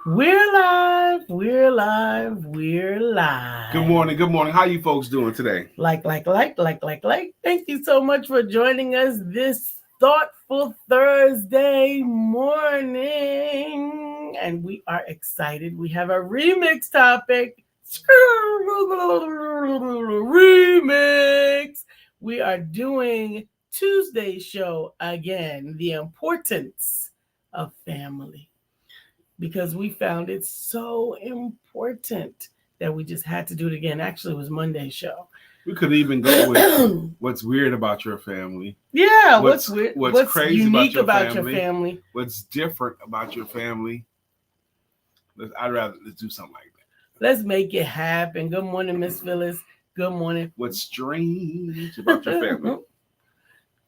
We're live. We're live. We're live. Good morning. Good morning. How you folks doing today? Like. Thank you so much for joining us this thoughtful Thursday morning. And we are excited. We have a remix topic. Remix. We are doing Tuesday's show again. The importance of family. Because we found it so important that we just had to do it again. Actually, it was Monday's show. We could even go with what's weird about your family. Yeah, what's weird? What's crazy unique about your family? What's different about your family? I'd rather do something like that. Let's make it happen. Good morning, Miss Phyllis. Good morning. What's strange about your family?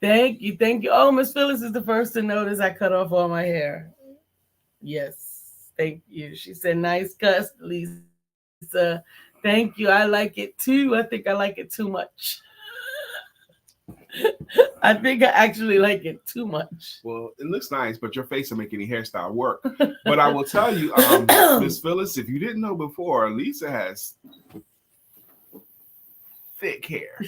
Thank you. Oh, Miss Phyllis is the first to notice I cut off all my hair. Yes. Thank you. She said, nice cut, Lisa. Thank you. I like it too. I think I like it too much. I think I actually like it too much. Well, it looks nice, but your face will make any hairstyle work. But I will tell you, Miss Phyllis, if you didn't know before, Lisa has thick hair.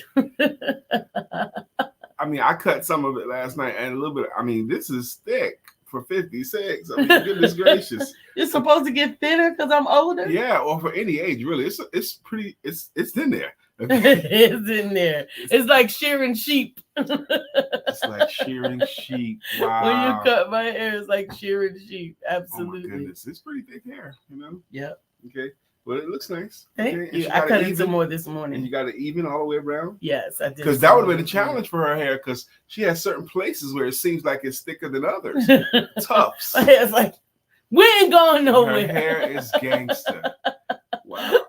I mean, I cut some of it last night and a little bit. I mean, this is thick. For 56, I mean, goodness gracious! You're supposed to get thinner because I'm older. Yeah, or for any age, really. It's pretty. It's in there. It's in there. It's like shearing sheep. It's like shearing sheep. Wow. When you cut my hair, it's like shearing sheep. Absolutely. Oh my goodness, it's pretty thick hair. Yep. Okay. Well, it looks nice. Thank you. I cut it some more this morning. And you got it even all the way around? Yes, I did. Because that would have been a challenge for her hair because she has certain places where it seems like it's thicker than others. Tufts. My hair's like, we ain't going nowhere. Her hair is gangster. Wow.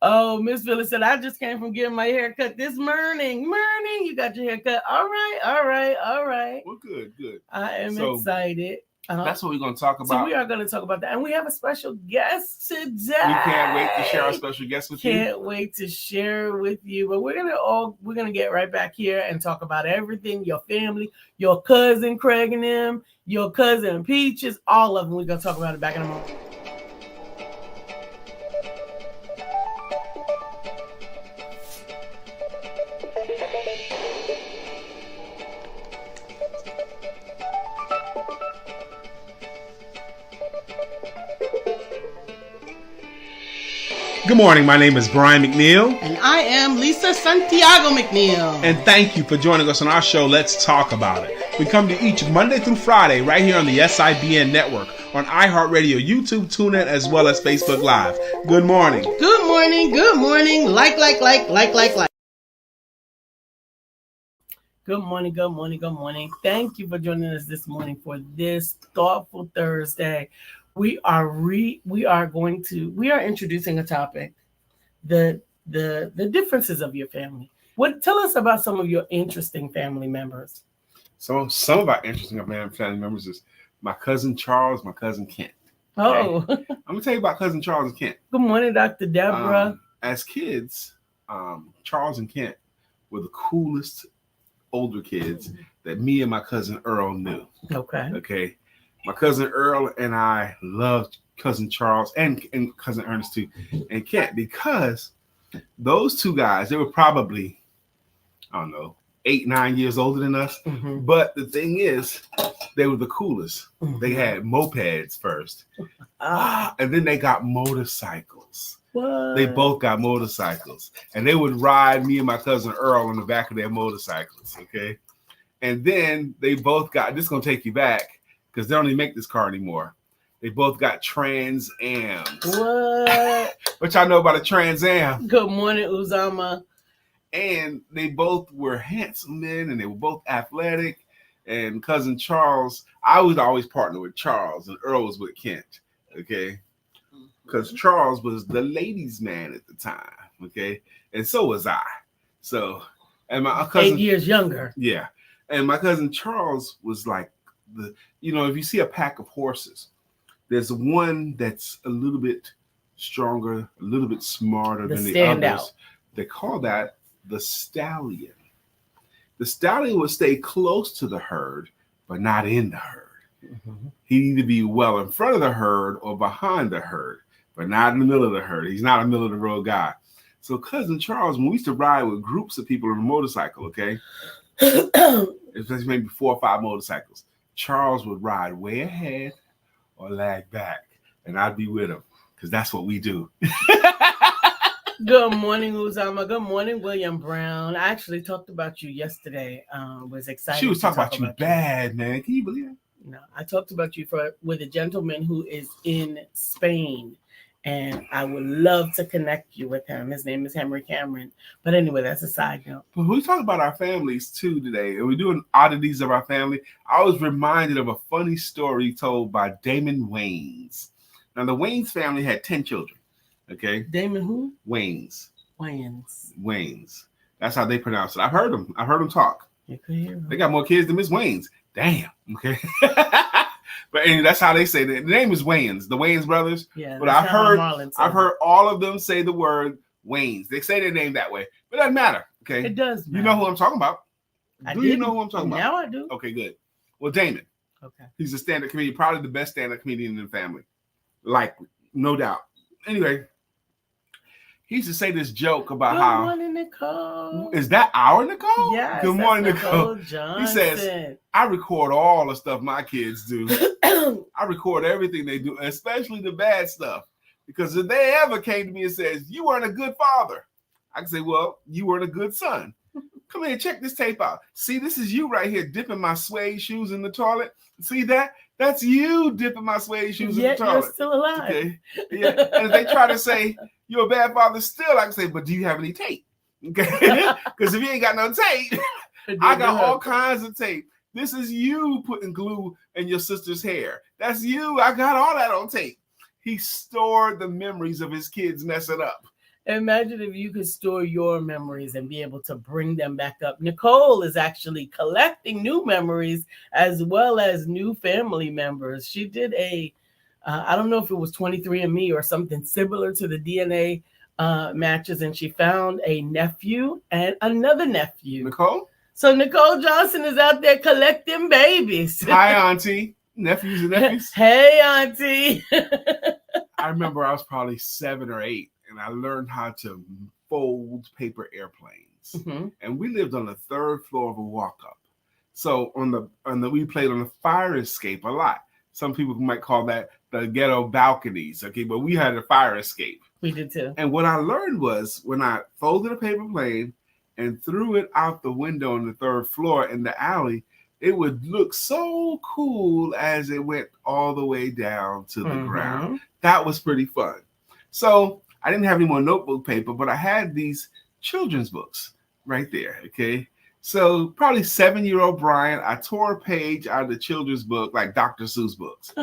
Oh, Miss Phyllis said, I just came from getting my hair cut this morning. You got your hair cut. All right. Well, good. I am excited. That's what we're going to talk about. So we are going to talk about that. And we have a special guest today. We can't wait to share our special guest with you. Can't wait to share with you. But we're going to get right back here and talk about everything, your family, your cousin Craig and them, your cousin Peaches, all of them. We're going to talk about it back in a moment. Good morning. My name is Brian McNeill. And I am LisaSantiagoMcNeilll. And thank you for joining us on our show, Let's Talk About It. We come to each Monday through Friday right here on the SIBN network, on iHeartRadio, YouTube, TuneIn, as well as Facebook Live. Good morning. Good morning. Like. Good morning. Thank you for joining us this morning for this thoughtful Thursday. We are introducing a topic, the differences of your family. Tell us about some of your interesting family members. Some of our interesting family members is my cousin Charles, my cousin Kent. Okay? I'm gonna tell you about cousin Charles and Kent. Good morning, Dr. Deborah. As kids, Charles and Kent were the coolest older kids that me and my cousin Earl knew. Okay. My cousin Earl and I loved cousin Charles and cousin Ernest too, and Kent, because those two guys, they were probably, 8-9 years older than us. Mm-hmm. But the thing is, they were the coolest. Mm-hmm. They had mopeds first, and then they got motorcycles. What? They both got motorcycles, and they would ride me and my cousin Earl on the back of their motorcycles. Okay, and then they both got. This is gonna take you back, because they don't even make this car anymore. They both got Trans Ams. What? What y'all know about a Trans Am? Good morning, Uzama. And they both were handsome men, and they were both athletic. And cousin Charles, I would always partner with Charles, and Earl was with Kent. Okay, because Charles was the ladies' man at the time. Okay, and so was I. So, and my cousin 8 years younger. Yeah, and my cousin Charles was like, if you see a pack of horses, there's one that's a little bit stronger, a little bit smarter than the others. Out. They call that the stallion. The stallion would stay close to the herd, but not in the herd. Mm-hmm. He'd either be well in front of the herd or behind the herd, but not in the middle of the herd. He's not a middle of the road guy. So Cousin Charles, when we used to ride with groups of people on a motorcycle, okay, especially maybe 4 or 5 motorcycles, Charles would ride way ahead or lag back, and I'd be with him because that's what we do. Good morning, Uzama. Good morning, William Brown. I actually talked about you yesterday. Was excited. She was talking about you bad, man. Can you believe it? No, I talked about you with a gentleman who is in Spain, and I would love to connect you with him. His name is Henry Cameron. But anyway, that's a side note. But we talk about our families too today, and we're doing oddities of our family. I was reminded of a funny story told by Damon Wayans. Now, the Wayans family had 10 children. Okay. Damon who? Wayans. Wayans. That's how they pronounce it. I've heard them talk. You could hear them. They got more kids than Miss Wayans. Damn. Okay. But anyway, that's how they say it. The name is Wayans, the Wayans brothers. Yeah. But I've heard all of them say the word Wayans. They say their name that way, but it doesn't matter. Okay. It does matter. You know who I'm talking about. You know who I'm talking about? Now I do. Okay, good. Well, Damon. Okay. He's a stand-up comedian, probably the best stand-up comedian in the family. Likely, no doubt. Anyway, he used to say this joke about Good how. morning, Nicole. Is that our Nicole? Yes. Good morning, Nicole. Johnson. He says, I record all the stuff my kids do. I record everything they do, especially the bad stuff. Because if they ever came to me and says, you weren't a good father, I can say, well, you weren't a good son. Come here, check this tape out. See, this is you right here dipping my suede shoes in the toilet. See that? That's you dipping my suede shoes in the toilet. You're still alive. Okay. Yeah. And if they try to say you're a bad father still, I can say, but do you have any tape? Okay. Because if you ain't got no tape, I got all kinds of tape. This is you putting glue in your sister's hair. That's you. I got all that on tape. He stored the memories of his kids messing up. Imagine if you could store your memories and be able to bring them back up. Nicole is actually collecting new memories as well as new family members. She did I don't know if it was 23andMe or something similar to the DNA matches, and she found a nephew and another nephew. Nicole? So Nicole Johnson is out there collecting babies. Hi, Auntie. Nephews and nephews. Hey, Auntie. I remember I was probably 7 or 8. And I learned how to fold paper airplanes. Mm-hmm. And we lived on the 3rd floor of a walk-up. So we played on the fire escape a lot. Some people might call that the ghetto balconies. Okay, but we had a fire escape. We did too. And what I learned was when I folded a paper plane and threw it out the window on the 3rd floor in the alley, it would look so cool as it went all the way down to the ground. That was pretty fun. So I didn't have any more notebook paper, but I had these children's books right there, okay? So probably 7-year-old Brian, I tore a page out of the children's book, like Dr. Seuss books.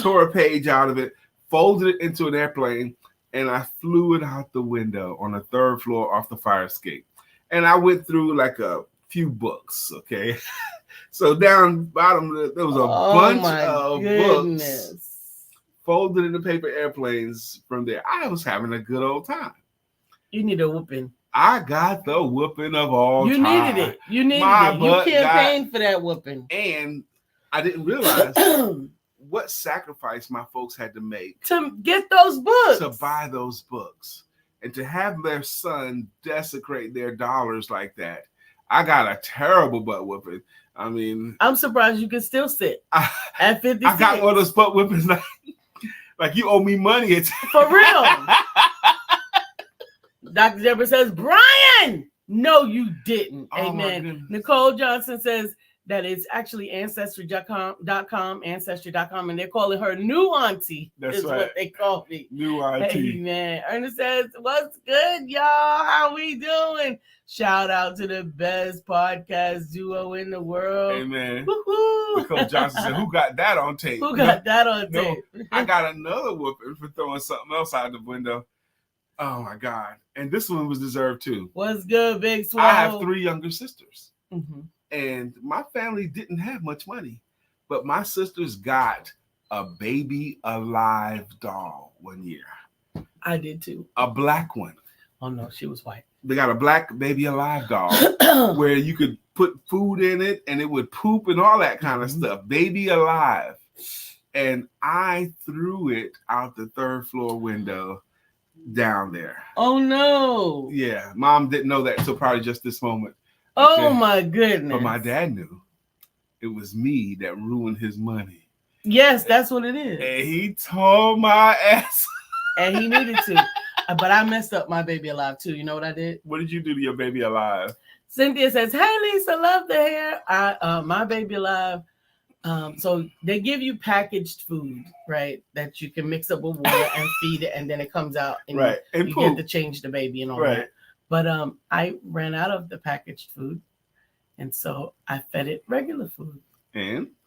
Tore a page out of it, folded it into an airplane, and I flew it out the window on the 3rd floor off the fire escape. And I went through like a few books, okay? So down bottom, there was a bunch of books. Folded into paper airplanes from there. I was having a good old time. You need a whooping. I got the whooping of all time. You needed it. You campaigned for that whooping. And I didn't realize what sacrifice my folks had to make to get those books. To buy those books. And to have their son desecrate their dollars like that. I got a terrible butt whooping. I mean, I'm surprised you can still sit at 56. I got one of those butt whippings like you owe me money. It's for real. Dr. Deborah says, Brian, no, you didn't. Amen. Nicole Johnson says that it's actually ancestry.com, and they're calling her new auntie. That's right. What they call me. New auntie. Amen. Ernest says, what's good, y'all? How we doing? Shout out to the best podcast duo in the world. Amen. Woo-hoo. Nicole Johnson said, who got that on tape? Who got that on tape? I got another whooping for throwing something else out the window. Oh, my God. And this one was deserved, too. What's good, Big Swole? I have 3 younger sisters. Mm-hmm. And my family didn't have much money. But my sisters got a baby alive doll one year. I did, too. A black one. Oh, no, she was white. They got a black baby alive doll where you could put food in it and it would poop and all that kind of stuff. Baby alive. and I threw it out the 3rd floor window down there. Oh no. Yeah, Mom didn't know that until probably just this moment. Oh my goodness. But my dad knew. It was me that ruined his money. Yes, that's what it is. And he tore my ass. And he needed to. But I messed up my baby alive too. You know what I did? What did you do to your baby alive? Cynthia says, "Hey Lisa, love the hair." My baby alive. So they give you packaged food, right? That you can mix up with water and feed it, and then it comes out, and you get to change the baby and all that. But I ran out of the packaged food, and so I fed it regular food. And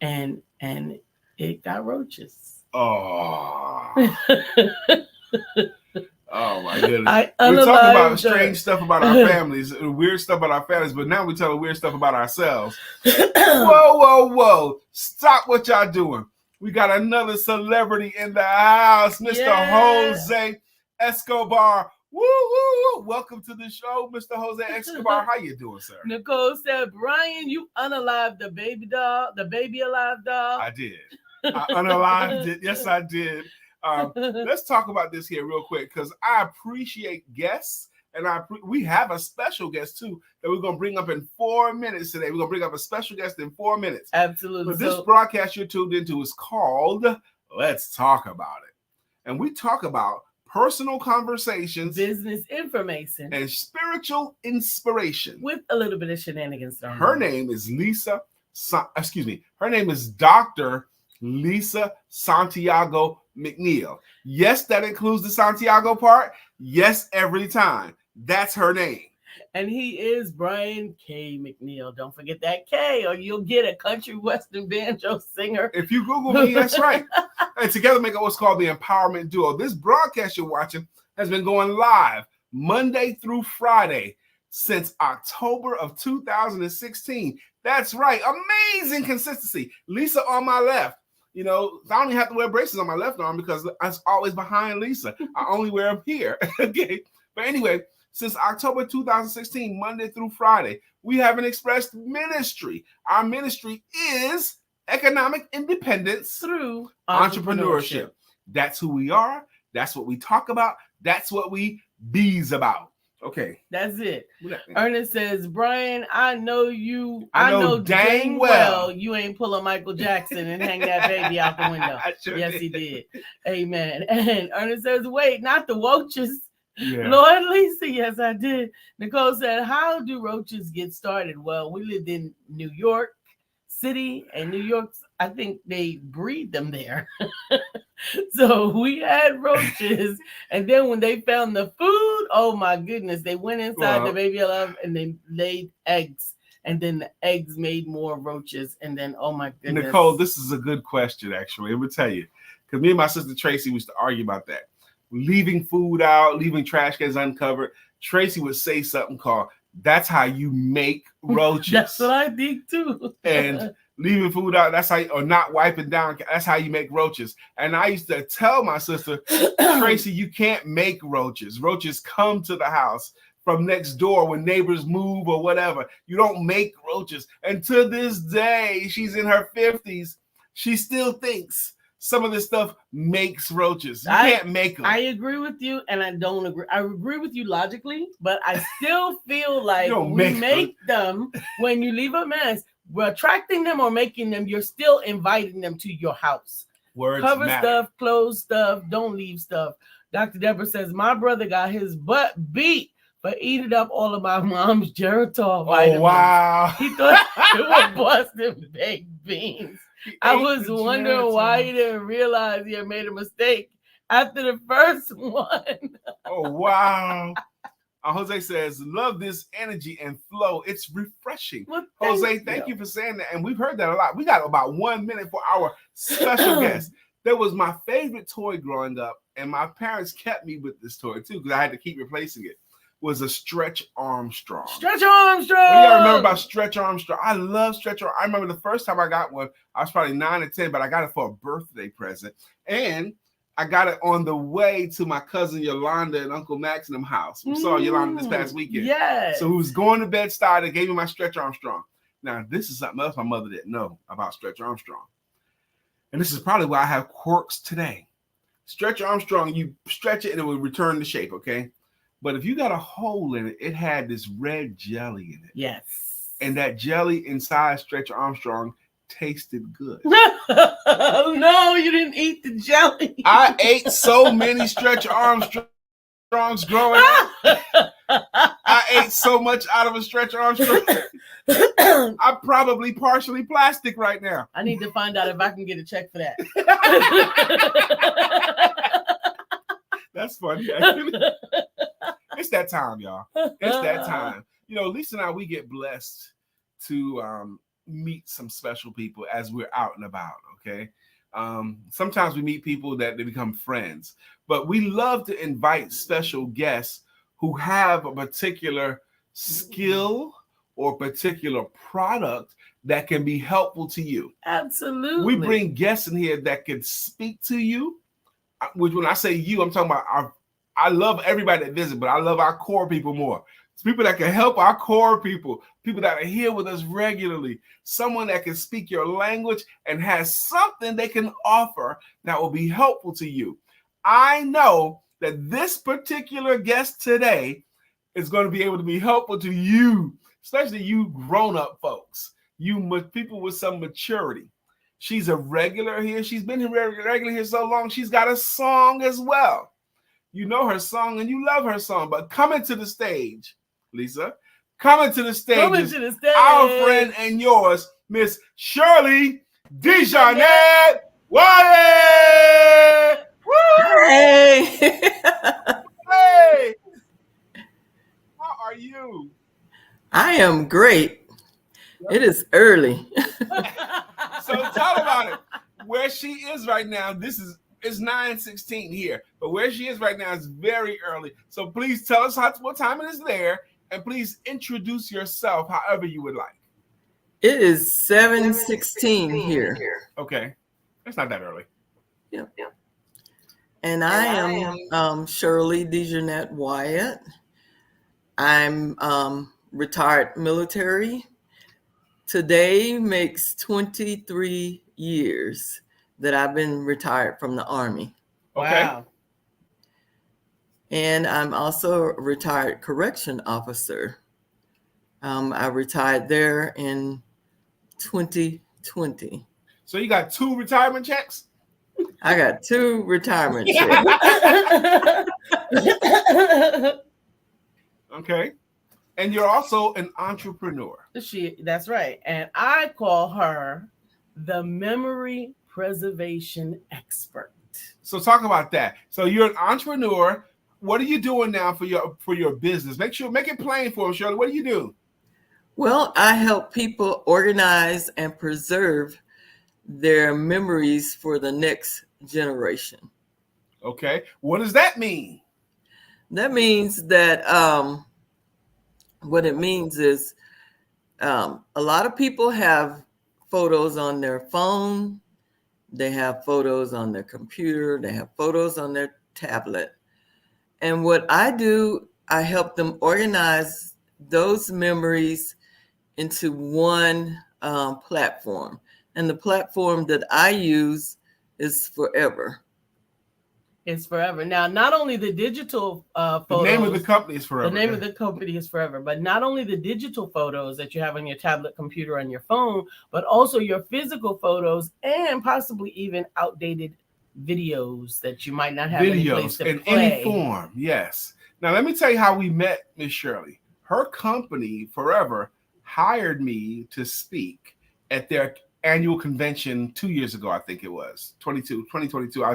it got roaches. Oh. Oh my goodness. We're talking about strange stuff about our families, weird stuff about our families, but now we're telling weird stuff about ourselves. Whoa. Stop what y'all doing. We got another celebrity in the house, Mr. Jose Escobar. Woo. Welcome to the show, Mr. Jose Escobar. How you doing, sir? Nicole said, "Brian, you unalived the baby alive dog." I did. I unalived it. Yes, I did. Let's talk about this here real quick because I appreciate guests, and we have a special guest too that we're going to bring up in 4 minutes today. We're going to bring up a special guest in 4 minutes. Absolutely. But this broadcast you're tuned into is called Let's Talk About It. And we talk about personal conversations, business information, and spiritual inspiration with a little bit of shenanigans. Her name is her name is Dr. Lisa Santiago McNeilll. Yes, that includes the Santiago part. Yes, every time. That's her name. And he is Brian K. McNeill. Don't forget that K, or you'll get a country western banjo singer. If you Google me, that's right. And together make up what's called the Empowerment Duo. This broadcast you're watching has been going live Monday through Friday since October of 2016. That's right. Amazing consistency. Lisa on my left. You know, I only have to wear braces on my left arm because I'm always behind Lisa. I only wear them here. Okay. But anyway, since October 2016, Monday through Friday, we have an expressed ministry. Our ministry is economic independence through entrepreneurship. That's who we are. That's what we talk about. That's what we bees about. Okay. That's it. Ernest says, "Brian, I know dang well you ain't pull a Michael Jackson and hang that baby out the window." Yes, he did. Amen. And Ernest says, "Wait, not the roaches." Yeah. Lord Lisa, yes, I did. Nicole said, "How do roaches get started?" Well, we lived in New York City, and New York, I think they breed them there. So we had roaches, and then when they found the food, oh my goodness, they went inside the baby alive and they laid eggs, and then the eggs made more roaches, and then oh my goodness. Nicole, this is a good question actually. I'm gonna tell you, because me and my sister Tracy used to argue about that. Leaving food out, leaving trash cans uncovered. Tracy would say something called, "That's how you make roaches." That's what I think too. And leaving food out, that's how or not wiping down, that's how you make roaches. And I used to tell my sister, "Tracy, you can't make roaches. Roaches come to the house from next door when neighbors move or whatever. You don't make roaches." And to this day, she's in her 50s. She still thinks some of this stuff makes roaches. You can't make them. I agree with you, and I don't agree. I agree with you logically, but I still feel like we make them when you leave a mess. We're attracting them or making them. You're still inviting them to your house. Words Cover matter. Stuff, close stuff, don't leave stuff. Dr. Deborah says, "My brother got his butt beat for eating up all of my mom's Geritol vitamins." Oh, wow. He thought it was busting baked beans. I was wondering why he didn't realize he had made a mistake after the first one. Oh, wow. Jose says, "Love this energy and flow. It's refreshing." Well, Jose, thank you for saying that. And we've heard that a lot. We got about 1 minute for our special guest. That was my favorite toy growing up. And my parents kept me with this toy too, because I had to keep replacing it. Was a Stretch Armstrong. Stretch Armstrong. What do y'all remember about Stretch Armstrong? I love Stretch Armstrong. I remember the first time I got one, I was probably 9 or 10, but I got it for a birthday present. And I got it on the way to my cousin Yolanda and Uncle Max in them house. We saw Yolanda this past weekend. Yes. So we was going to Bed-Stuy. They gave me my Stretch Armstrong. Now, this is something else my mother didn't know about Stretch Armstrong. and this is probably why I have quirks today. Stretch Armstrong, you stretch it and it will return to shape, okay? But if you got a hole in it, it had this red jelly in it. Yes. And that jelly inside Stretch Armstrong tasted good. No, you didn't eat the jelly. I ate so many Stretch Armstrongs growing up. I ate so much out of a Stretch Armstrong. I'm probably partially plastic right now. I need to find out if I can get a check for that. That's funny. It's that time, y'all. It's that time. You know, Lisa and I, we get blessed to meet some special people as we're out and about, okay? Sometimes we meet people that they become friends, but we love to invite special guests who have a particular skill or particular product that can be helpful to you. Absolutely. We bring guests in here that can speak to you. When I say you, I'm talking about I love everybody that visits, but I love our core people more. It's people that can help our core people that are here with us regularly, someone that can speak your language and has something they can offer that will be helpful to you. I know that this particular guest today is going to be able to be helpful to you, especially you grown-up folks, you people with some maturity. She's a regular here. She's been here regular here so long. She's got a song as well. You know her song and you love her song, but coming to the stage, Lisa, coming to the stage, our friend and yours, Miss Shirley DeJarnette Wyatt. Hey. Hey. How are you? I am great. It is early. So tell about it. Where she is right now, it's 9:16 here, but where she is right now is very early. So please tell us what time it is there, and please introduce yourself however you would like. It is 7:16 here. Okay, that's not that early. Yeah. And I am Shirley DeJarnette Wyatt. I'm retired military. Today makes 23 years that I've been retired from the Army. Okay. Wow. And I'm also a retired correction officer. I retired there in 2020. So you got 2 retirement checks? I got 2 retirement checks. Okay. And you're also an entrepreneur. That's right. And I call her the memory preservation expert. So talk about that. So you're an entrepreneur. What are you doing now for your business? Make it plain for us, Shirley. What do you do? Well, I help people organize and preserve their memories for the next generation. Okay. What does that mean? That means that what it means is a lot of people have photos on their phone. They have photos on their computer. They have photos on their tablet. And what I do, I help them organize those memories into one platform. And the platform that I use is Forever. It's Forever. Now, not only the digital photos. The name of the company is Forever. The name of the company is Forever. But not only the digital photos that you have on your tablet, computer, and your phone, but also your physical photos and possibly even outdated videos that you might not have any place to in play. Any form. Yes. Now, let me tell you how we met Miss Shirley. Her company, Forever, hired me to speak at their annual convention 2 years ago. I think it was 2022. I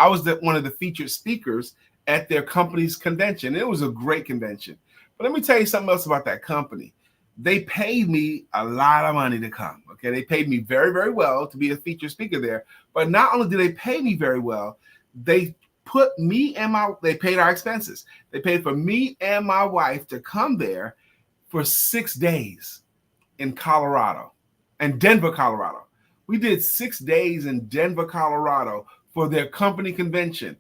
was one of the featured speakers at their company's convention. It was a great convention. But let me tell you something else about that company. They paid me a lot of money to come. Okay, they paid me very, very well to be a featured speaker there. But not only did they pay me very well, they paid our expenses. They paid for me and my wife to come there for 6 days in Colorado. And Denver, Colorado. We did 6 days in Denver, Colorado for their company convention.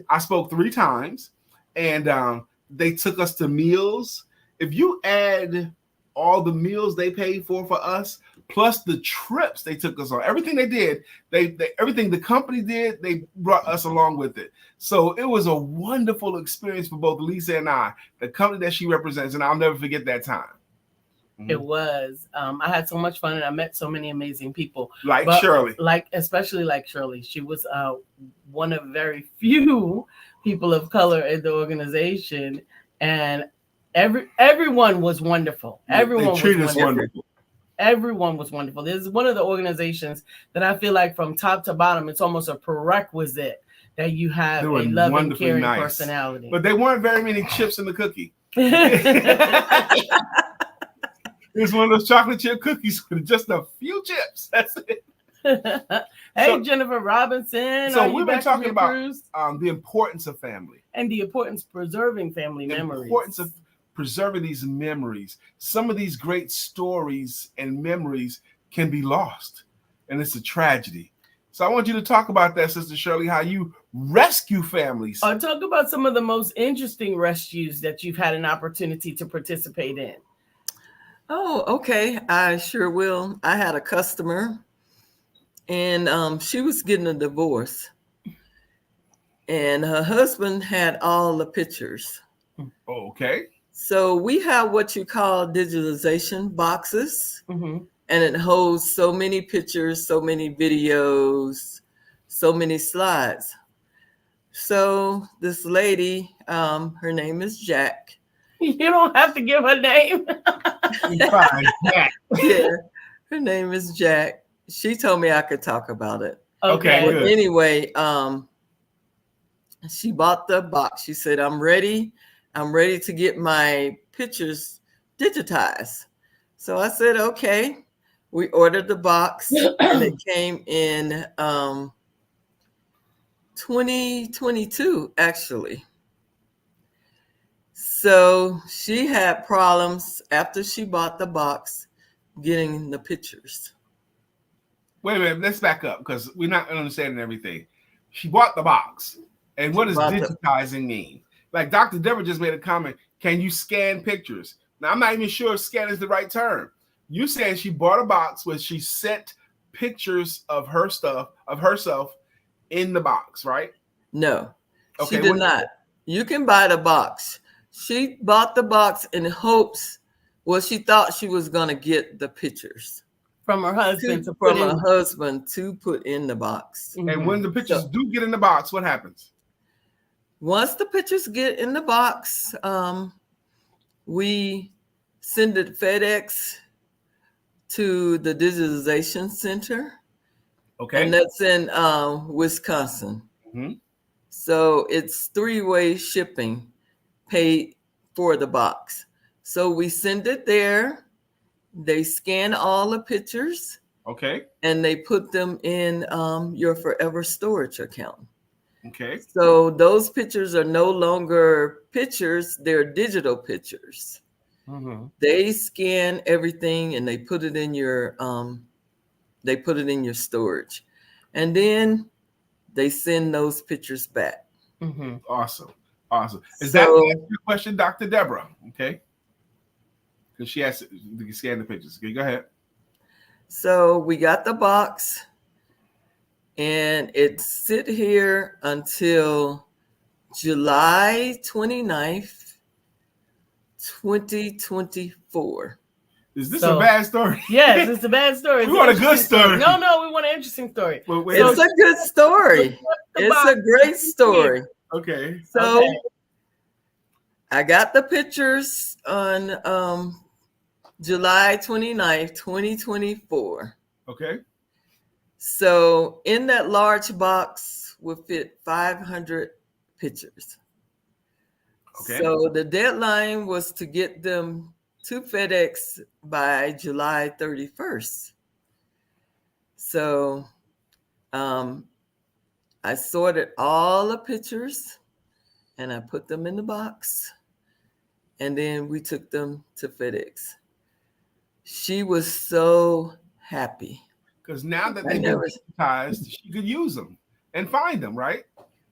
I spoke 3 times, and they took us to meals. If you add all the meals they paid for us, plus the trips they took us on. Everything they did, everything the company did, they brought us along with it. So it was a wonderful experience for both Lisa and I, the company that she represents, and I'll never forget that time. It was. I had so much fun, and I met so many amazing people. Shirley. Especially like Shirley. She was one of very few people of color in the organization, and everyone was wonderful. Everyone was wonderful. Everyone was wonderful. This is one of the organizations that I feel like from top to bottom, it's almost a prerequisite that you have a loving, caring personality. But there weren't very many chips in the cookie. It was one of those chocolate chip cookies with just a few chips. That's it. Hey, Jennifer Robinson. So we've been talking about the importance of family. And the importance of preserving family memories. The importance of preserving these memories. Some of these great stories and memories can be lost, and it's a tragedy. So I want you to talk about that, Sister Shirley, how you rescue families. Or talk about some of the most interesting rescues that you've had an opportunity to participate in. Oh, okay. I sure will. I had a customer, and she was getting a divorce, and her husband had all the pictures. Okay. So we have what you call digitalization boxes, and it holds so many pictures, so many videos, so many slides. So this lady, her name is Jack. You don't have to give her name. Fine. Yeah, her name is Jack. She told me I could talk about it. Okay. But anyway, she bought the box. She said, I'm ready to get my pictures digitized. So I said, okay. We ordered the box, and it came in 2022, actually. So she had problems after she bought the box getting the pictures. Wait a minute, let's back up because we're not understanding everything. She bought the box. And what does digitizing mean? Like Dr. Deborah just made a comment, can you scan pictures? Now, I'm not even sure if scan is the right term. You said she bought a box where she sent pictures of her stuff, of herself in the box, right? No, okay, she did not. You can buy the box. She bought the box in hopes, she thought she was going to get the pictures. From her husband to put in the box. And when the pictures do get in the box, what happens? Once the pictures get in the box, we send it FedEx to the Digitalization Center. Okay. And that's in Wisconsin. Mm-hmm. So it's 3-way shipping paid for the box. So we send it there. They scan all the pictures. Okay. And they put them in your forever storage account. Okay. So those pictures are no longer pictures, they're digital pictures. Mm-hmm. They scan everything and they put it in your storage. And then they send those pictures back. Mm-hmm. Awesome. Is that your question, Dr. Deborah? Okay. Because she has to scan the pictures. Okay, go ahead. So we got the box and it sit here until July 29th, 2024. Is this a bad story? Yes, it's a bad story. We want a good story. No, we want an interesting story. It's a good story. It's a great story. Okay. So I got the pictures on July 29th, 2024. Okay. So in that large box would fit 500 pictures. Okay. So the deadline was to get them to FedEx by July 31st. So I sorted all the pictures and I put them in the box. And then we took them to FedEx. She was so happy. Because now that they've been digitized, she could use them and find them, right?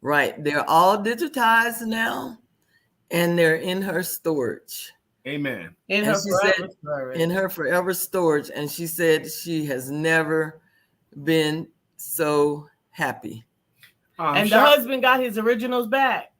Right. They're all digitized now, and they're in her storage. Amen. In her forever storage. In her forever storage. And she said she has never been so happy. And the husband got his originals back.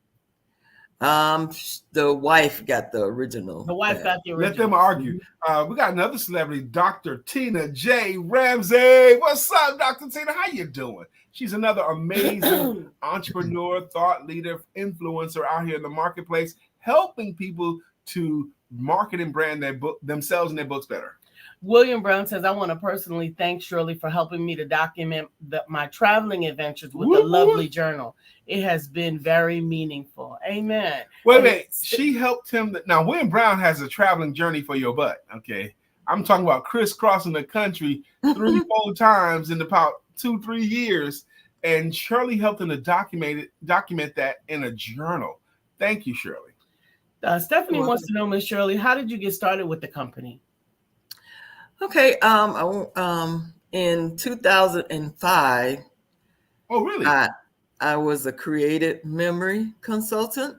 The wife got the original. The wife got the original. Let them argue. We got another celebrity, Dr. Tina J. Ramsey. What's up, Dr. Tina? How you doing? She's another amazing entrepreneur, thought leader, influencer out here in the marketplace, helping people to market and brand their themselves and their books better. William Brown says, I want to personally thank Shirley for helping me to document my traveling adventures with a lovely journal. It has been very meaningful. Amen. Wait a minute. She helped him. Now, William Brown has a traveling journey for your butt. Okay. I'm talking about crisscrossing the country 3-4 times in about 2-3 years. And Shirley helped him to document that in a journal. Thank you, Shirley. Stephanie wants to know, Miss Shirley, how did you get started with the company? Okay, in 2005. Oh, really? I was a creative memory consultant,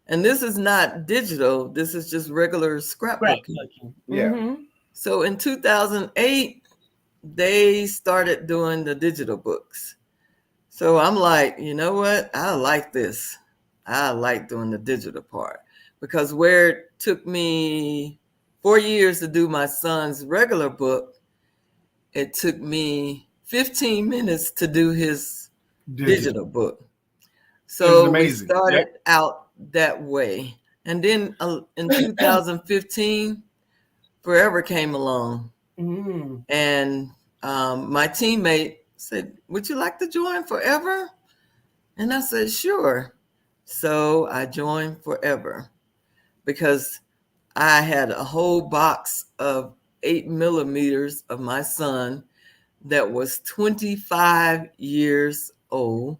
and this is not digital. This is just regular scrapbooking. Yeah. Mm-hmm. So in 2008, they started doing the digital books. So I'm like, you know what? I like this. I like doing the digital part, because where it took me 4 years to do my son's regular book, it took me 15 minutes to do his digital book. So we started out that way. And then in 2015, Forever came along. Mm. And my teammate said, would you like to join Forever? And I said, sure. So I joined Forever because I had a whole box of 8mm of my son that was 25 years old.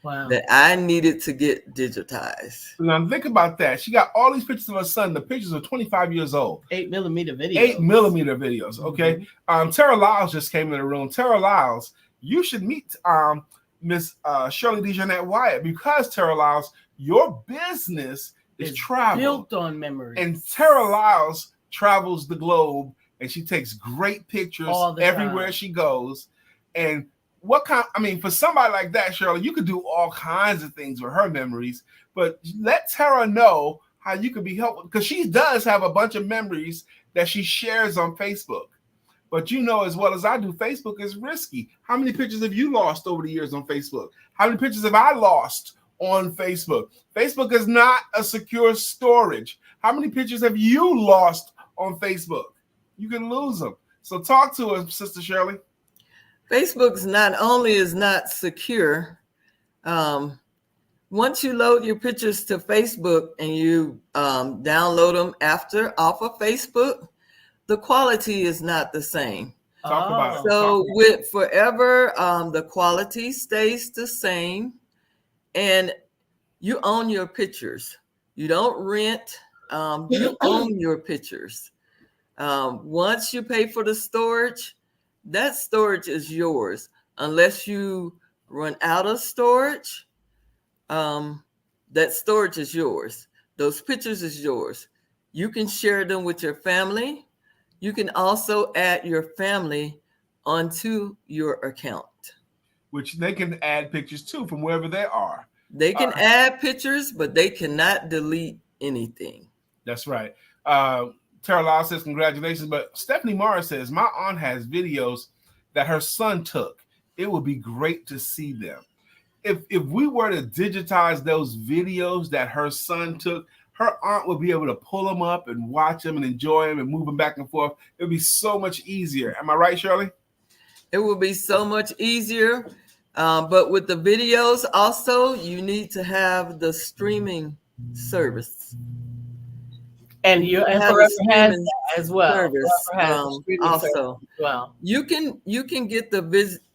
Wow. That I needed to get digitized. Now think about that. She got all these pictures of her son. The pictures are 25 years old. 8mm videos. 8mm videos. Okay. Mm-hmm. Tara Lyles just came in the room. Tara Lyles, you should meet Miss Shirley DeJohnette Wyatt, because Tara Lyles, your business is travel, built on memory. And Tara Lyles travels the globe, and she takes great pictures everywhere she goes. And for somebody like that, Shirley, you could do all kinds of things with her memories, but let Tara know how you could be helpful, because she does have a bunch of memories that she shares on Facebook. But you know as well as I do, Facebook is risky. How many pictures have you lost over the years on Facebook? How many pictures have I lost on Facebook? Facebook is not a secure storage. How many pictures have you lost on Facebook? You can lose them. So talk to us, Sister Shirley. Facebook's not only is not secure. Once you load your pictures to Facebook and you download them off of Facebook, the quality is not the same. Talk about it. So with Forever, the quality stays the same, and you own your pictures. You don't rent. You own your pictures. Once you pay for the storage, that storage is yours. Unless you run out of storage, that storage is yours. Those pictures is yours. You can share them with your family. You can also add your family onto your account. Which they can add pictures too from wherever they are. They can add pictures, but they cannot delete anything. That's right. Tara Lau says, congratulations. But Stephanie Morris says, my aunt has videos that her son took. It would be great to see them. If we were to digitize those videos that her son took, her aunt would be able to pull them up and watch them and enjoy them and move them back and forth. It would be so much easier. Am I right, Shirley? It would be so much easier. But with the videos also, you need to have the streaming service. And Forever has that as well. Also, well, you can get the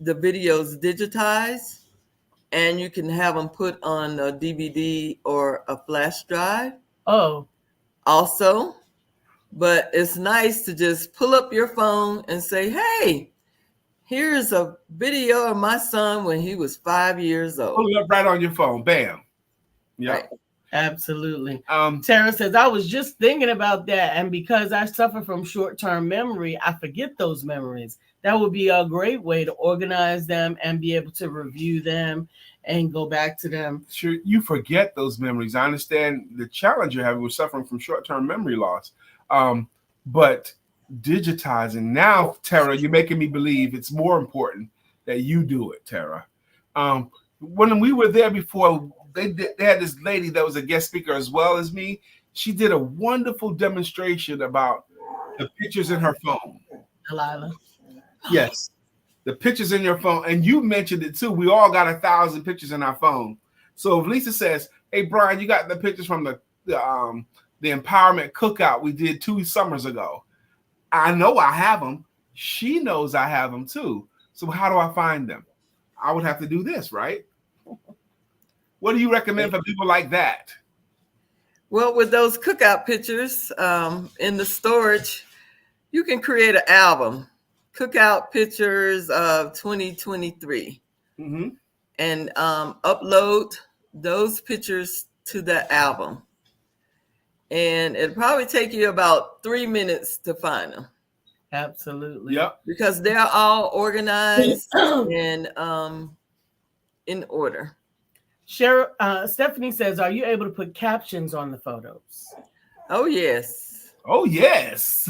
videos digitized, and you can have them put on a DVD or a flash drive. Oh, also, but it's nice to just pull up your phone and say, "Hey, here's a video of my son when he was 5 years old." Pull it up right on your phone. Bam. Yeah. Right. Absolutely. Tara says, I was just thinking about that. And because I suffer from short-term memory, I forget those memories. That would be a great way to organize them and be able to review them and go back to them. Sure, you forget those memories. I understand the challenge you're having with suffering from short-term memory loss. But digitizing now, Tara, you're making me believe it's more important that you do it, Tara. When we were there before, they had this lady that was a guest speaker as well as me. She did a wonderful demonstration about the pictures in her phone. Delilah. Yes, the pictures in your phone. And you mentioned it too. We all got 1,000 pictures in our phone. So if Lisa says, hey, Brian, you got the pictures from the empowerment cookout we did 2 summers ago. I know I have them. She knows I have them too. So how do I find them? I would have to do this, right? What do you recommend for people like that? Well, with those cookout pictures in the storage, you can create an album, cookout pictures of 2023, and upload those pictures to the album. And it'll probably take you about 3 minutes to find them. Absolutely. Yep. Because they're all organized and in order. Stephanie says, are you able to put captions on the photos? Oh, yes. Oh, yes.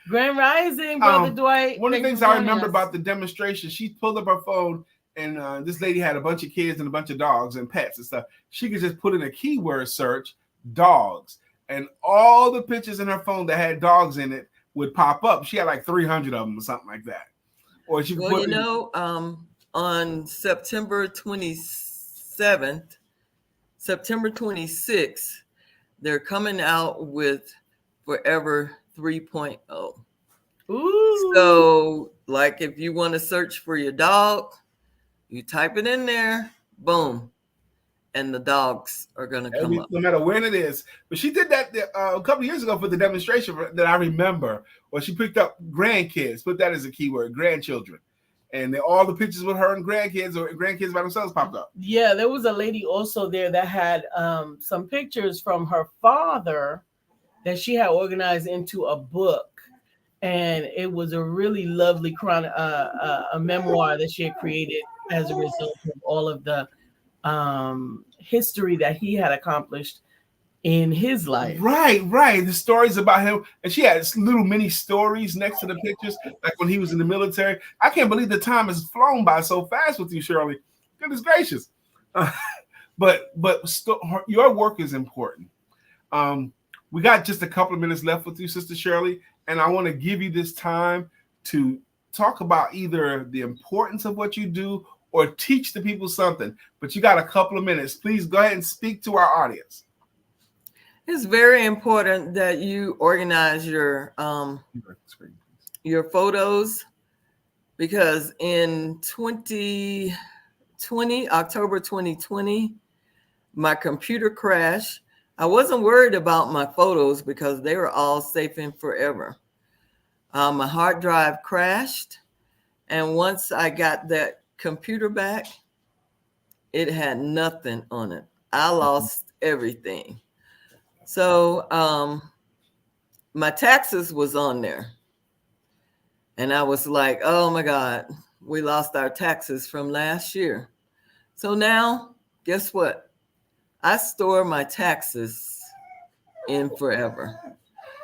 Grand Rising, Brother Dwight. One of the things I remember about the demonstration, she pulled up her phone and this lady had a bunch of kids and a bunch of dogs and pets and stuff. She could just put in a keyword search, dogs, and all the pictures in her phone that had dogs in it would pop up. She had like 300 of them or something like that. Or she could on September 27th, September 26th, they're coming out with Forever 3.0. Ooh. So, like if you want to search for your dog, you type it in there, boom, and the dogs are going to come up. No matter when it is. But she did that a couple of years ago for the demonstration that I remember. Well, she picked up grandkids, put that as a keyword, grandchildren. And all the pictures with her and grandkids or grandkids by themselves popped up. Yeah, there was a lady also there that had some pictures from her father that she had organized into a book. And it was a really lovely a memoir that she had created as a result of all of the history that he had accomplished in his life. Right. The stories about him. And she had little mini stories next to the pictures, like when he was in the military. I can't believe the time has flown by so fast with you, Shirley. Goodness gracious. But your work is important. We got just a couple of minutes left with you, Sister Shirley. And I want to give you this time to talk about either the importance of what you do or teach the people something. But you got a couple of minutes. Please go ahead and speak to our audience. It's very important that you organize your photos, because in October 2020, my computer crashed. I wasn't worried about my photos because they were all safe and forever. My hard drive crashed, and once I got that computer back, it had nothing on it. I lost everything. So my taxes was on there. And I was like, oh my God, we lost our taxes from last year. So now, guess what? I store my taxes in forever.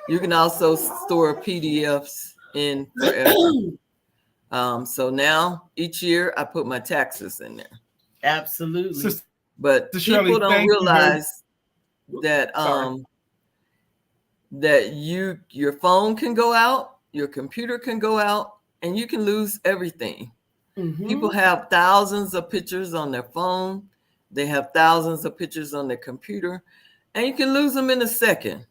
You can also store PDFs in forever. So now each year I put my taxes in there. Absolutely. But people don't realize that that your phone can go out, your computer can go out, and you can lose everything. People have thousands of pictures on their phone. They have thousands of pictures on their computer, and you can lose them in a second.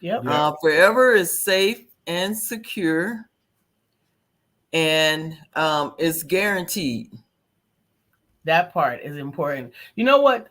Yep. Forever is safe and secure, and it's guaranteed. That part is important. You know what?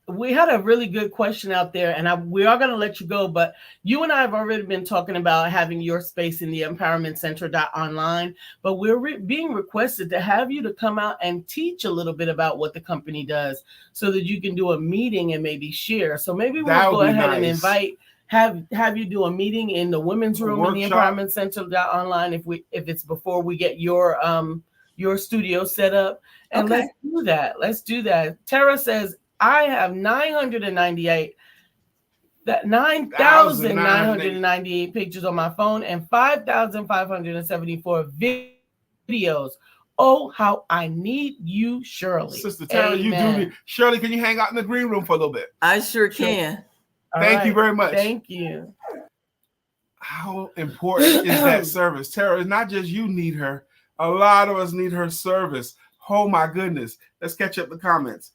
We had a really good question out there, and we are going to let you go. But you and I have already been talking about having your space in the Empowerment Center online. But we're being requested to have you to come out and teach a little bit about what the company does, so that you can do a meeting and maybe share. So maybe we'll go ahead and invite. Have you do a meeting in the women's room in the Empowerment Center online if it's before we get your studio set up. And let's do that. Let's do that. Tara says, I have 9,998 pictures on my phone and 5,574 videos. Oh, how I need you, Shirley. Sister Tara, you do need. Shirley, can you hang out in the green room for a little bit? I sure can. Thank you very much. Thank you. How important is that service? Tara, it's not just you need her. A lot of us need her service. Oh my goodness. Let's catch up the comments.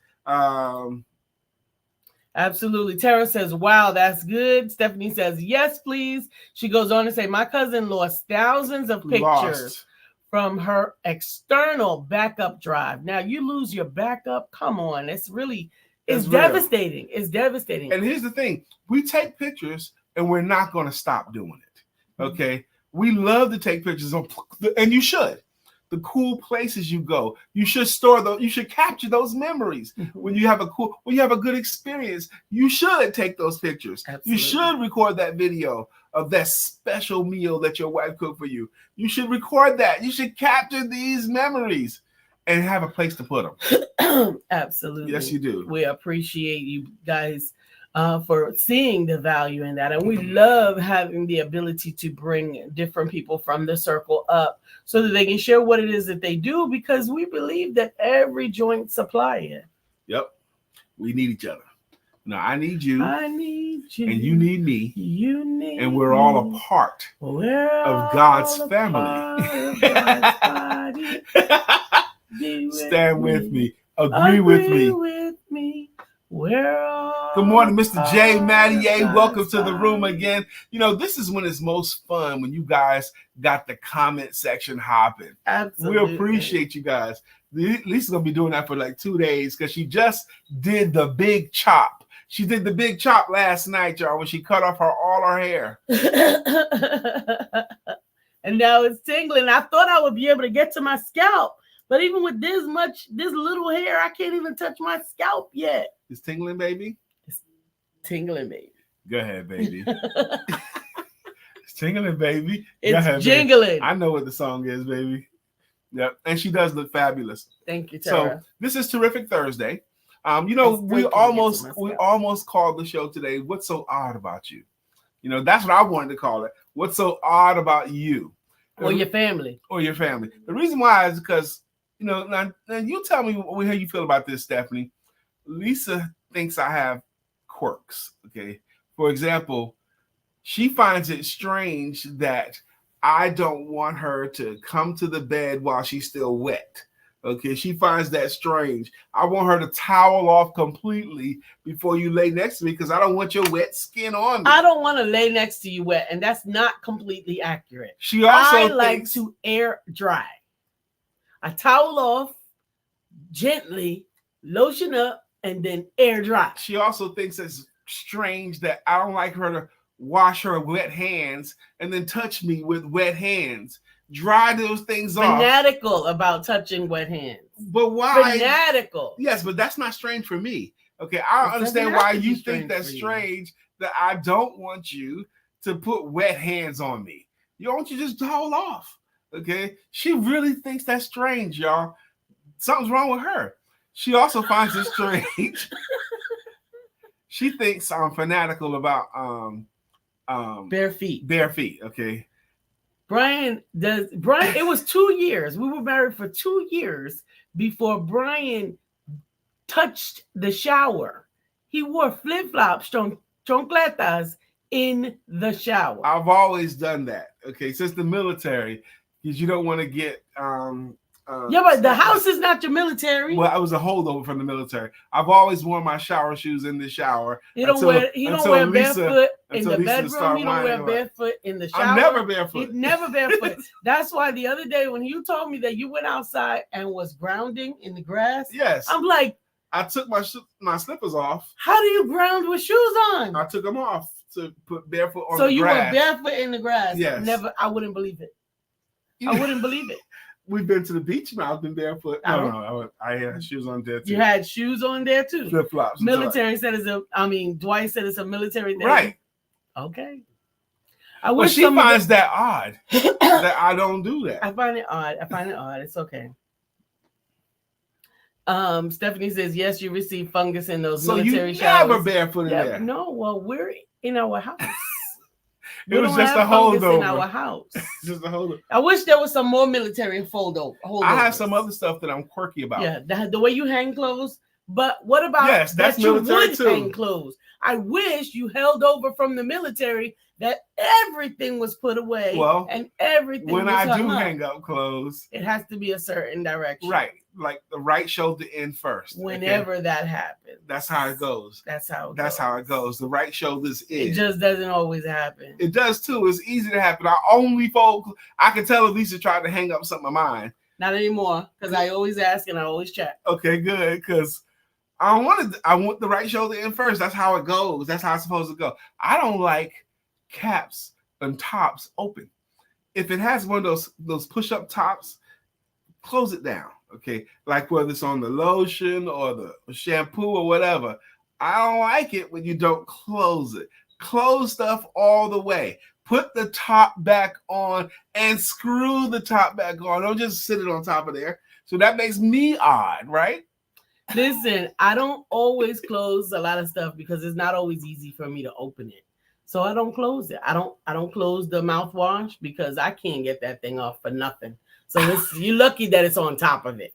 Absolutely. Tara says, wow, that's good. Stephanie says, yes, please. She goes on to say, my cousin lost thousands of pictures from her external backup drive. Now you lose your backup. Come on. It's devastating. It's devastating. And here's the thing. We take pictures and we're not going to stop doing it. Okay. We love to take pictures and you should. The cool places you go, you should store those. You should capture those memories. When you have a good experience, you should take those pictures. Absolutely. You should record that video of that special meal that your wife cooked for you. You should record that. You should capture these memories and have a place to put them. Absolutely. Yes, you do. We appreciate you guys for seeing the value in that. And we love having the ability to bring different people from the circle up so that they can share what it is that they do, because we believe that every joint supply it. Yep. We need each other. Now, I need you. I need you. And you need me. You need And we're all a part of God's family. Stand with me. Agree with me. Good morning, Mr. J. Mattier. Welcome to the room again. You know, this is when it's most fun, when you guys got the comment section hopping. Absolutely. We appreciate you guys. Lisa's going to be doing that for like 2 days because she just did the big chop. She did the big chop last night, y'all, when she cut off all her hair. And now it's tingling. I thought I would be able to get to my scalp. But even with this little hair, I can't even touch my scalp yet. It's tingling, baby? It's tingling, baby. Go ahead, baby. It's tingling, baby. It's jingling. Baby. I know what the song is, baby. Yep. And she does look fabulous. Thank you, Tara. So this is Terrific Thursday. You know, we almost called the show today, What's So Odd About You? You know, that's what I wanted to call it. What's so odd about you? Or your family. Or your family. The reason why is because, you know, now you tell me how you feel about this, Stephanie. Lisa thinks I have quirks, okay? For example, she finds it strange that I don't want her to come to the bed while she's still wet, okay? She finds that strange. I want her to towel off completely before you lay next to me because I don't want your wet skin on me. I don't want to lay next to you wet, and that's not completely accurate. She also like to air dry. I towel off gently, lotion up, and then air dry. She also thinks it's strange that I don't like her to wash her wet hands and then touch me with wet hands. Dry those things off. Fanatical about touching wet hands. But why? Fanatical. Yes, but that's not strange for me. Okay, I don't understand why you think that's strange that I don't want you to put wet hands on me. You don't you just towel off. Okay, she really thinks that's strange, y'all. Something's wrong with her. She also finds it strange. She thinks I'm fanatical about bare feet. Bare feet, okay. Brian, it was 2 years. We were married for 2 years before Brian touched the shower. He wore flip-flops, chancletas in the shower. I've always done that, okay, since the military, because you don't want to get Yeah, but the house is not your military. Well, I was a holdover from the military. I've always worn my shower shoes in the shower. You don't wear barefoot in the bedroom. You don't wear barefoot in the shower. I'm never barefoot. He's never barefoot. That's why the other day when you told me that you went outside and was grounding in the grass. Yes. I'm like, I took my slippers off. How do you ground with shoes on? I took them off to put barefoot on the grass. So you were barefoot in the grass? Yes. Never. I wouldn't believe it. I wouldn't believe it. We've been to the beach and I've been barefoot. No, I had shoes on there too. You had shoes on there too? Flip-flops. Military said Dwight said it's a military thing. Right. Okay. Well, she finds that odd that I don't do that. I find it odd. It's okay. Stephanie says, yes, you receive fungus in those military showers. So you never barefoot in there? No, well, we're in our house. It was just a holdover in our house. Just a holdover. I wish there was some more military holdovers. I have some other stuff that I'm quirky about. Yeah, the way you hang clothes. But what about that's military would too. Hang clothes? I wish you held over from the military that everything was put away. Well, and everything. When I do hang up clothes, it has to be a certain direction. Right, like the right shoulder in first. Whenever that happens, that's how it goes. That's how it goes. The right shoulder's in. It just doesn't always happen. It does too. It's easy to happen. I can tell if Lisa tried to hang up something of mine. Not anymore, because I always ask and I always check. Okay, good, because I want the right shoulder in first. That's how it goes. That's how it's supposed to go. I don't like caps and tops open. If it has one of those push-up tops, close it down. Okay, like whether it's on the lotion or the shampoo or whatever. I don't like it when you don't close it. Close stuff all the way. Put the top back on and screw the top back on. Don't just sit it on top of there. So that makes me odd, right? Listen, I don't always close a lot of stuff because it's not always easy for me to open it. So I don't close it. I don't close the mouthwash because I can't get that thing off for nothing. So you're lucky that it's on top of it.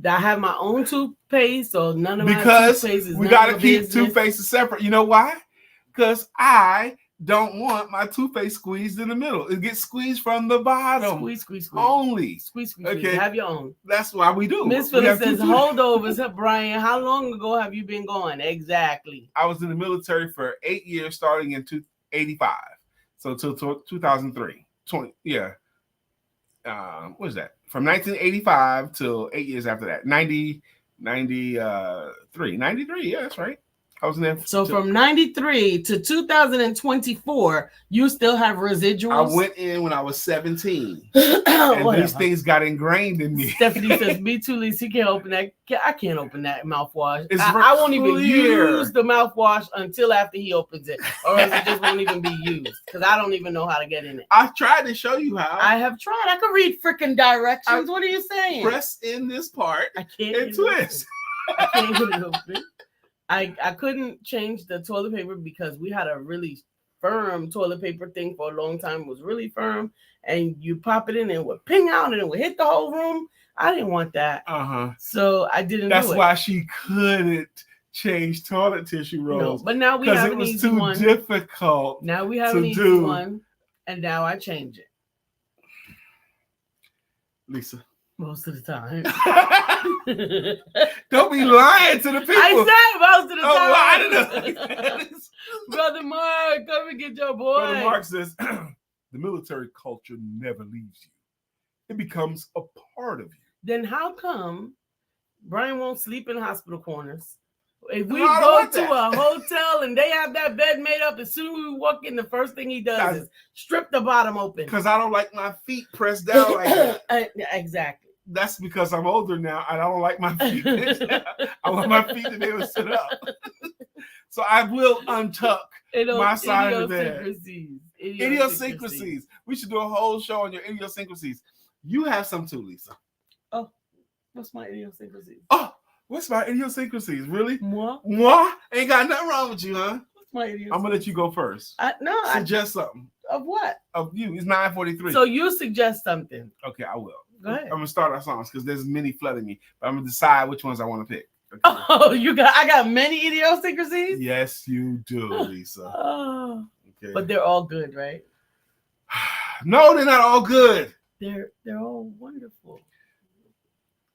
I have my own toothpaste, so none of my toothpaste is we got to keep toothpastes separate. You know why? Because I don't want my toothpaste squeezed in the middle. It gets squeezed from the bottom. Squeeze. Only. Squeeze. Okay. Have your own. That's why we do. Miss Phillips says, holdovers. Brian, how long ago have you been gone? Exactly. I was in the military for 8 years, starting in 1985. So till 2003. 20, yeah. What is that? From 1985 till 8 years after that. 93. Yeah, that's right. I was in there. So from 93 to 2024, you still have residuals? I went in when I was 17. And these things got ingrained in me. Stephanie says, me too, Lisa. You can't open that. I can't open that mouthwash. I won't even use the mouthwash until after he opens it. Or else it just won't even be used. Because I don't even know how to get in it. I tried to show you how. I have tried. I could read freaking directions. What are you saying? Press in this part. I can't. And twist. I can't get it open. I couldn't change the toilet paper because we had a really firm toilet paper thing for a long time. It was really firm, and you pop it in and it would ping out and it would hit the whole room. I didn't want that. So I didn't do it. That's why she couldn't change toilet tissue rolls. No, but now we have an easy one. Because it was too difficult. Now we have an easy one, and now I change it. Lisa. Most of the time. Don't be lying to the people. I said most of the time. Lie to them. Brother Mark, come and get your boy. Brother Mark says, the military culture never leaves you. It becomes a part of you. Then how come Brian won't sleep in hospital corners? If we go to a hotel and they have that bed made up, as soon as we walk in, the first thing he does is strip the bottom open. Because I don't like my feet pressed down like that. Exactly. That's because I'm older now and I don't like my feet. I want my feet to be able to sit up. So I will untuck my side of the bed. Idiosyncrasies. We should do a whole show on your idiosyncrasies. You have some too, Lisa. Oh, what's my idiosyncrasies? Oh, what's my idiosyncrasies? Really? Moi? Ain't got nothing wrong with you, huh? What's my idiosyncrasies? I'm going to let you go first. Suggest something. Of what? Of you. It's 9:43. So you suggest something. Okay, I will. Go ahead. I'm going to start our songs because there's many flooding me. But I'm going to decide which ones I want to pick. Okay. Oh, I got many idiosyncrasies? Yes, you do, Lisa. Oh. Okay. But they're all good, right? No, they're not all good. They're all wonderful.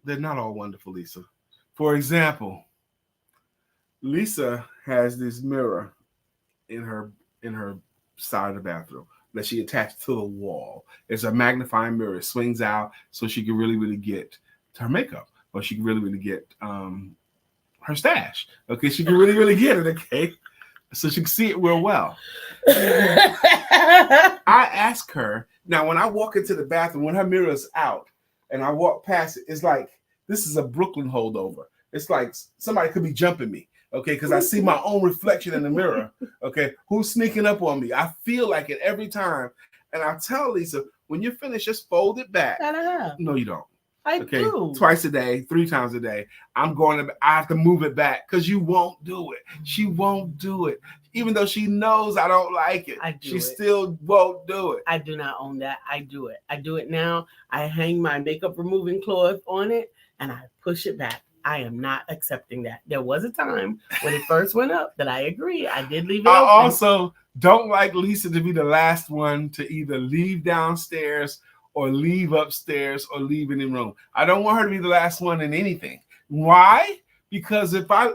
they're not all wonderful, Lisa. For example, Lisa has this mirror in her side of the bathroom that she attached to the wall. It's a magnifying mirror. It swings out so she can really get to her makeup, or she can really get her stash. Okay, she can really get it. Okay, so she can see it real well. I ask her now when I walk into the bathroom when her mirror is out and I walk past it. It's like this is a Brooklyn holdover. It's like somebody could be jumping me. Okay, because I see my own reflection in the mirror. Okay, who's sneaking up on me? I feel like it every time. And I tell Lisa, when you're finished, just fold it back. No, you don't. I do. Twice a day, 3 times a day. I have to move it back because you won't do it. She won't do it. Even though she knows I don't like it. She still won't do it. I do not own that. I do it. I do it now. I hang my makeup removing cloth on it and I push it back. I am not accepting that. There was a time when it first went up that I agree. I did leave it open. I also don't like Lisa to be the last one to either leave downstairs or leave upstairs or leave in the room. I don't want her to be the last one in anything. Why? Because if I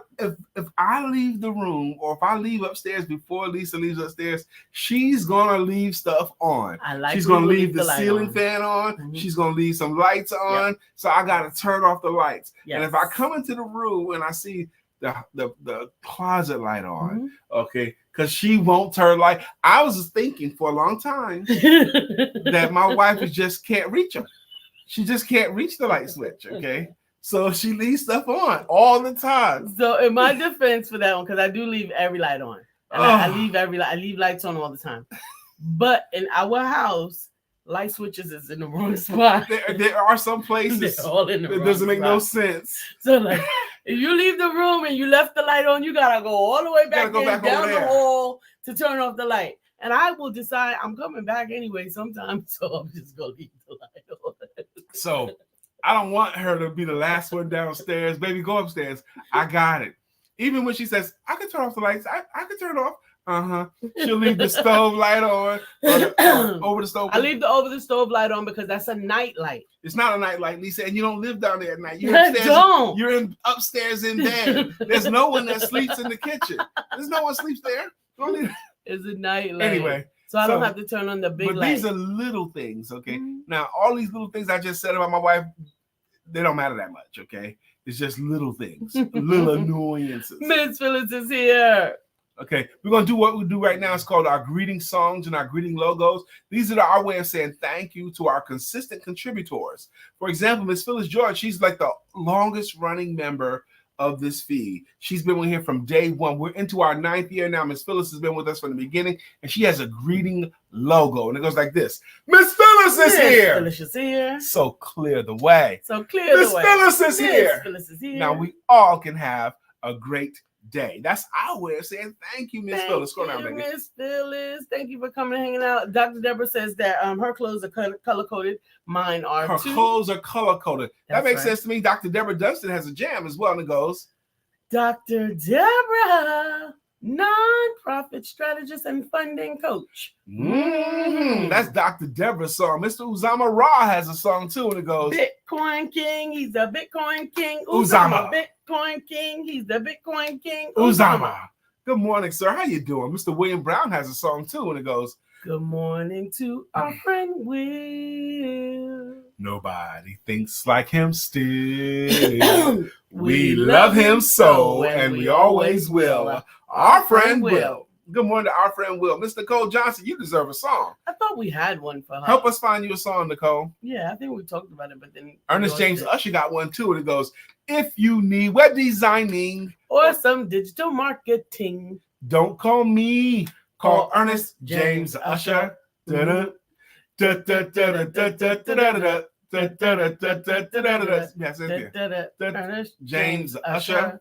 leave the room or if I leave upstairs before Lisa leaves upstairs, she's gonna leave stuff on. She's gonna leave the ceiling fan on. Mm-hmm. She's gonna leave some lights on. Yep. So I gotta turn off the lights. Yes. And if I come into the room and I see the closet light on, okay, because she won't turn light. I was thinking for a long time that my wife just can't reach them. She just can't reach the light switch, okay? So she leaves stuff on all the time. So in my defense for that one, because I do leave every light on. And I leave lights on all the time. But in our house, light switches is in the wrong spot. There are some places all in the that doesn't make no sense. So like if you leave the room and you left the light on, you gotta go all the way back down the hall to turn off the light. And I will decide I'm coming back anyway sometimes, so I'm just gonna leave the light on. So I don't want her to be the last one downstairs. Baby, go upstairs. I got it. Even when she says, I can turn off the lights. I can turn it off. She'll leave the stove light on. Over the stove. I leave the over the stove light on because that's a night light. It's not a night light, Lisa, and you don't live down there at night. You're upstairs. You're upstairs in bed. There's no one that sleeps in the kitchen. There's no one sleeps there. It's a night light. Anyway. So I don't have to turn on the big light. But these are little things, okay? Mm-hmm. Now, all these little things I just said about my wife, they don't matter that much, okay? It's just little things, little annoyances. Miss Phyllis is here. Okay, we're going to do what we do right now. It's called our greeting songs and our greeting logos. These are our way of saying thank you to our consistent contributors. For example, Miss Phyllis George, she's like the longest running member of this feed. She's been here from day one. We're into our 9th year now. Miss Phyllis has been with us from the beginning, and she has a greeting logo, and it goes like this. Miss Phyllis is here. Phyllis is here. So clear the way. So clear the way. Miss Phyllis is here. Phyllis is here. Now we all can have a great day. That's our way of saying thank you, Miss Phyllis. Go down, baby. Miss Phyllis. Thank you for coming and hanging out. Dr. Deborah says that her clothes are color-coded. Mine are too. Her clothes are color-coded. That makes sense to me. Dr. Deborah Dunstan has a jam as well, and it goes, Dr. Deborah, nonprofit strategist and funding coach. That's Dr. Deborah's song. Mr. Uzama Ra has a song too, and it goes, Bitcoin King, he's the Bitcoin King. Uzama. Bitcoin King, he's the Bitcoin King. Uzama. Good morning, sir. How you doing? Mr. William Brown has a song too, and it goes, good morning to our friend Will. Nobody thinks like him still. We love him so, and we always will. Our friend Will. Good morning to our friend Will. Miss Nicole Johnson, you deserve a song. I thought we had one for her. Help us find you a song, Nicole. Yeah, I think we talked about it, but then Ernest James Usher got one too, and it goes, if you need web designing or some digital marketing, don't call me. Call Ernest James Usher. Ernest James Usher.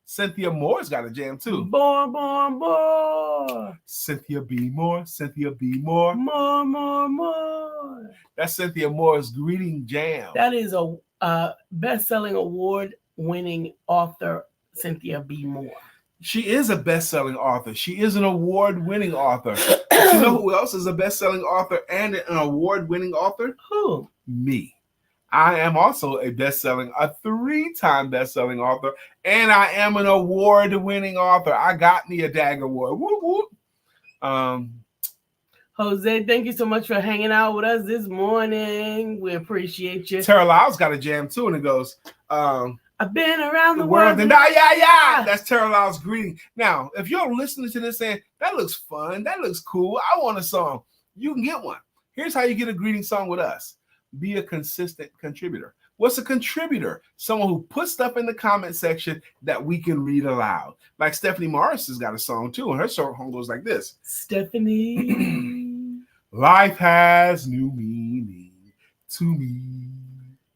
Cynthia Moore's got a jam too. More. Cynthia B. Moore. Cynthia B. Moore. More. That's Cynthia Moore's greeting jam. That is a best-selling award-winning author, Cynthia B. Moore. She is a best-selling author. She is an award-winning author. You know who else is a best-selling author and an award-winning author? Who? Me. I am also a 3-time best-selling author, and I am an award-winning author. I got me a DAG award. Whoop, whoop. Jose, thank you so much for hanging out with us this morning. We appreciate you. Tara Lyle's got a jam too, and it goes, I've been around the world world. And yeah. That's Tara Lyle's greeting. Now, if you're listening to this saying, that looks fun, that looks cool, I want a song, you can get one. Here's how you get a greeting song with us. Be a consistent contributor. What's a contributor? Someone who puts stuff in the comment section that we can read aloud. Like Stephanie Morris has got a song too, and her song goes like this. Stephanie. Life has new meaning to me.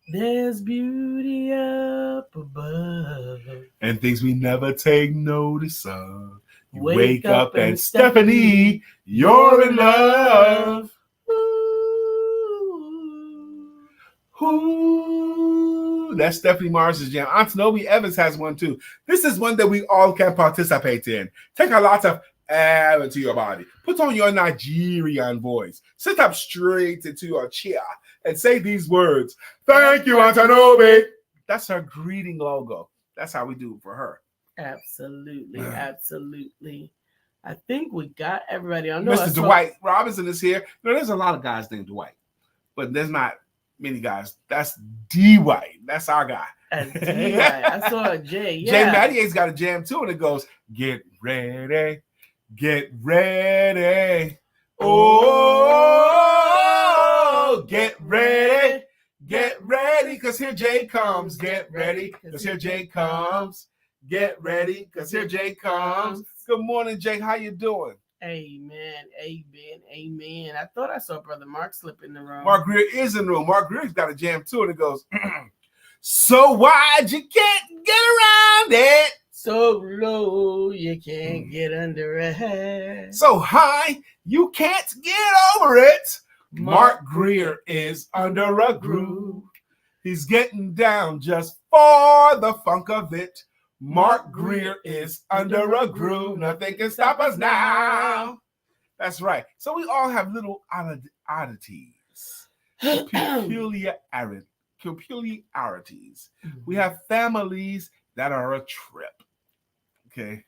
There's beauty up above. And things we never take notice of. You wake up and Stephanie, you're in love. Ooh, that's Stephanie Morris's jam. Aunt Nobi Evans has one too. This is one that we all can participate in. Take a lot of air into your body. Put on your Nigerian voice. Sit up straight into your chair and say these words. Thank you, Aunt Nobi. That's her greeting logo. That's how we do it for her. Absolutely. Absolutely. I think we got everybody. I know Mr. Dwight Robinson is here. No, there's a lot of guys named Dwight, but there's not many guys. That's D White. That's our guy. D White. I saw a J. Yeah. Jay Mattier's got a jam too, and it goes, get ready, get ready. Oh, get ready, because here Jay comes. Get ready, because here Jay comes. Get ready, because here Jay comes. Good morning, Jay. How you doing? Amen. I thought I saw Brother Mark slip in the room. Mark Greer is in the room. Mark Greer's got a jam too, and it goes, so wide you can't get around it. So low you can't get under it. So high you can't get over it. Mark Greer is under a groove. He's getting down just for the funk of it. Mark Greer is under a groove. Nothing can stop us now. That's right. So we all have little oddities, peculiarities. We have families that are a trip. Okay.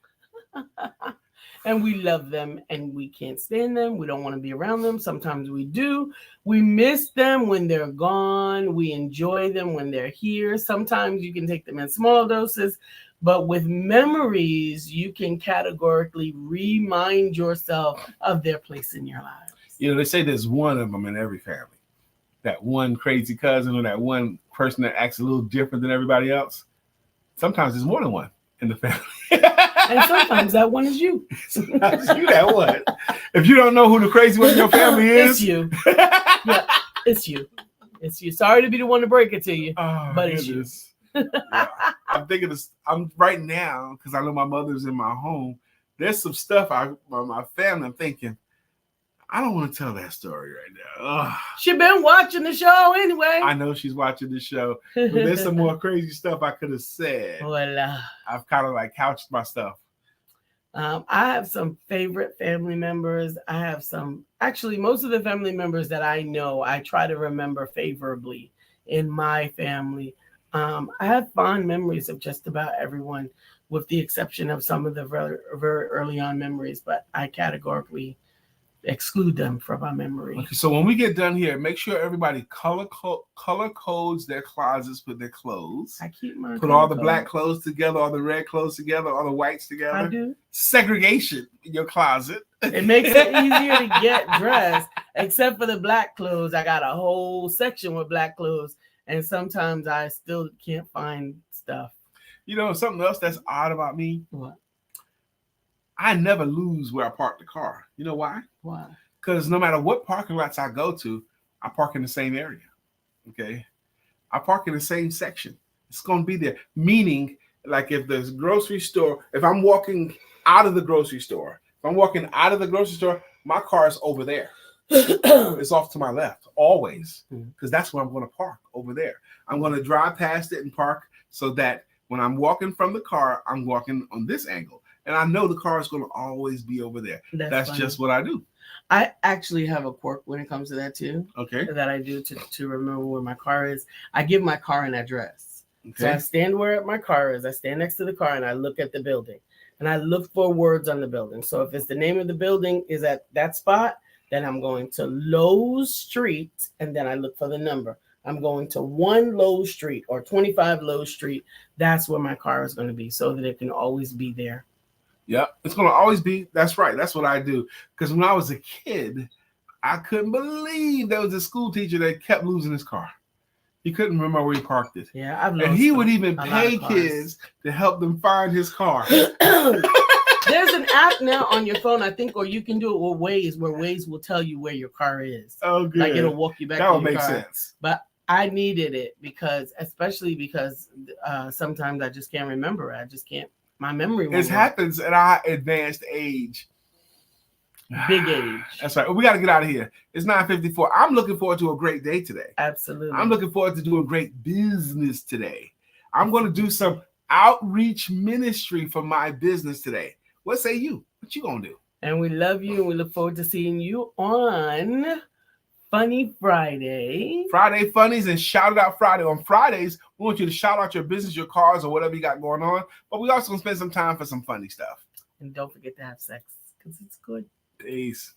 And we love them and we can't stand them. We don't want to be around them. Sometimes we do. We miss them when they're gone. We enjoy them when they're here. Sometimes you can take them in small doses. But with memories, you can categorically remind yourself of their place in your lives. You know, they say there's one of them in every family. That one crazy cousin or that one person that acts a little different than everybody else. Sometimes there's more than one in the family. And sometimes that one is you. Sometimes you that one. If you don't know who the crazy one in your family is. It's you. Yeah, it's you. It's you. Sorry to be the one to break it to you, but it's you. Yeah. I'm thinking this. I'm right now because I know my mother's in my home. There's some stuff my family. I'm thinking I don't want to tell that story right now. Ugh. She been watching the show anyway. I know she's watching the show, but there's some more crazy stuff I could have said. Voila. I've kind of like couched my stuff. I have some favorite family members. I have some. Actually, most of the family members that I know, I try to remember favorably in my family. I have fond memories of just about everyone, with the exception of some of the very, very early on memories, but I categorically exclude them from my memory. Okay, so when we get done here, make sure everybody color codes their closets with their clothes. I keep my put all the black clothes together, all the red clothes together, all the whites together. I do. Segregation in your closet. It makes it easier to get dressed, except for the black clothes. I got a whole section with black clothes. And sometimes I still can't find stuff. You know, something else that's odd about me? What? I never lose where I park the car. You know why? Why? Because no matter what parking lots I go to, I park in the same area. Okay? I park in the same section. It's going to be there. Meaning, like if there's a grocery store, if I'm walking out of the grocery store, my car is over there. It's off to my left, always, because that's where I'm going to park, over there. I'm going to drive past it and park so that when I'm walking from the car, I'm walking on this angle. and I know the car is going to always be over there. That's just what I do. I actually have a quirk when it comes to that too. Okay. That I do to remember where my car is. I give my car an address. Okay. So I stand where my car is. I stand next to the car and I look at the building. And I look for words on the building. So if it's the name of the building is at that spot, then I'm going to Lowe's Street, and then I look for the number. I'm going to 1 Lowe's Street or 25 Lowe's Street. That's where my car is going to be, so that it can always be there. Yep, it's going to always be. That's right. That's what I do. Because when I was a kid, I couldn't believe there was a school teacher that kept losing his car. He couldn't remember where he parked it. Yeah, I've and he would even pay kids to help them find his car. There's an app now on your phone, I think, or you can do it with Waze, where Waze will tell you where your car is. Oh, good. Like it'll walk you back. That would make sense. But I needed it especially because sometimes I just can't remember. I just can't. My memory. It happens at our advanced age. Big age. That's right. We got to get out of here. It's 9:54. I'm looking forward to a great day today. Absolutely. I'm looking forward to doing great business today. I'm going to do some outreach ministry for my business today. What say you? What you going to do? And we love you, and we look forward to seeing you on Funny Friday. Friday Funnies and Shout It Out Friday. On Fridays, we want you to shout out your business, your cars, or whatever you got going on. But we also going to spend some time for some funny stuff. And don't forget to have sex, because it's good. Peace.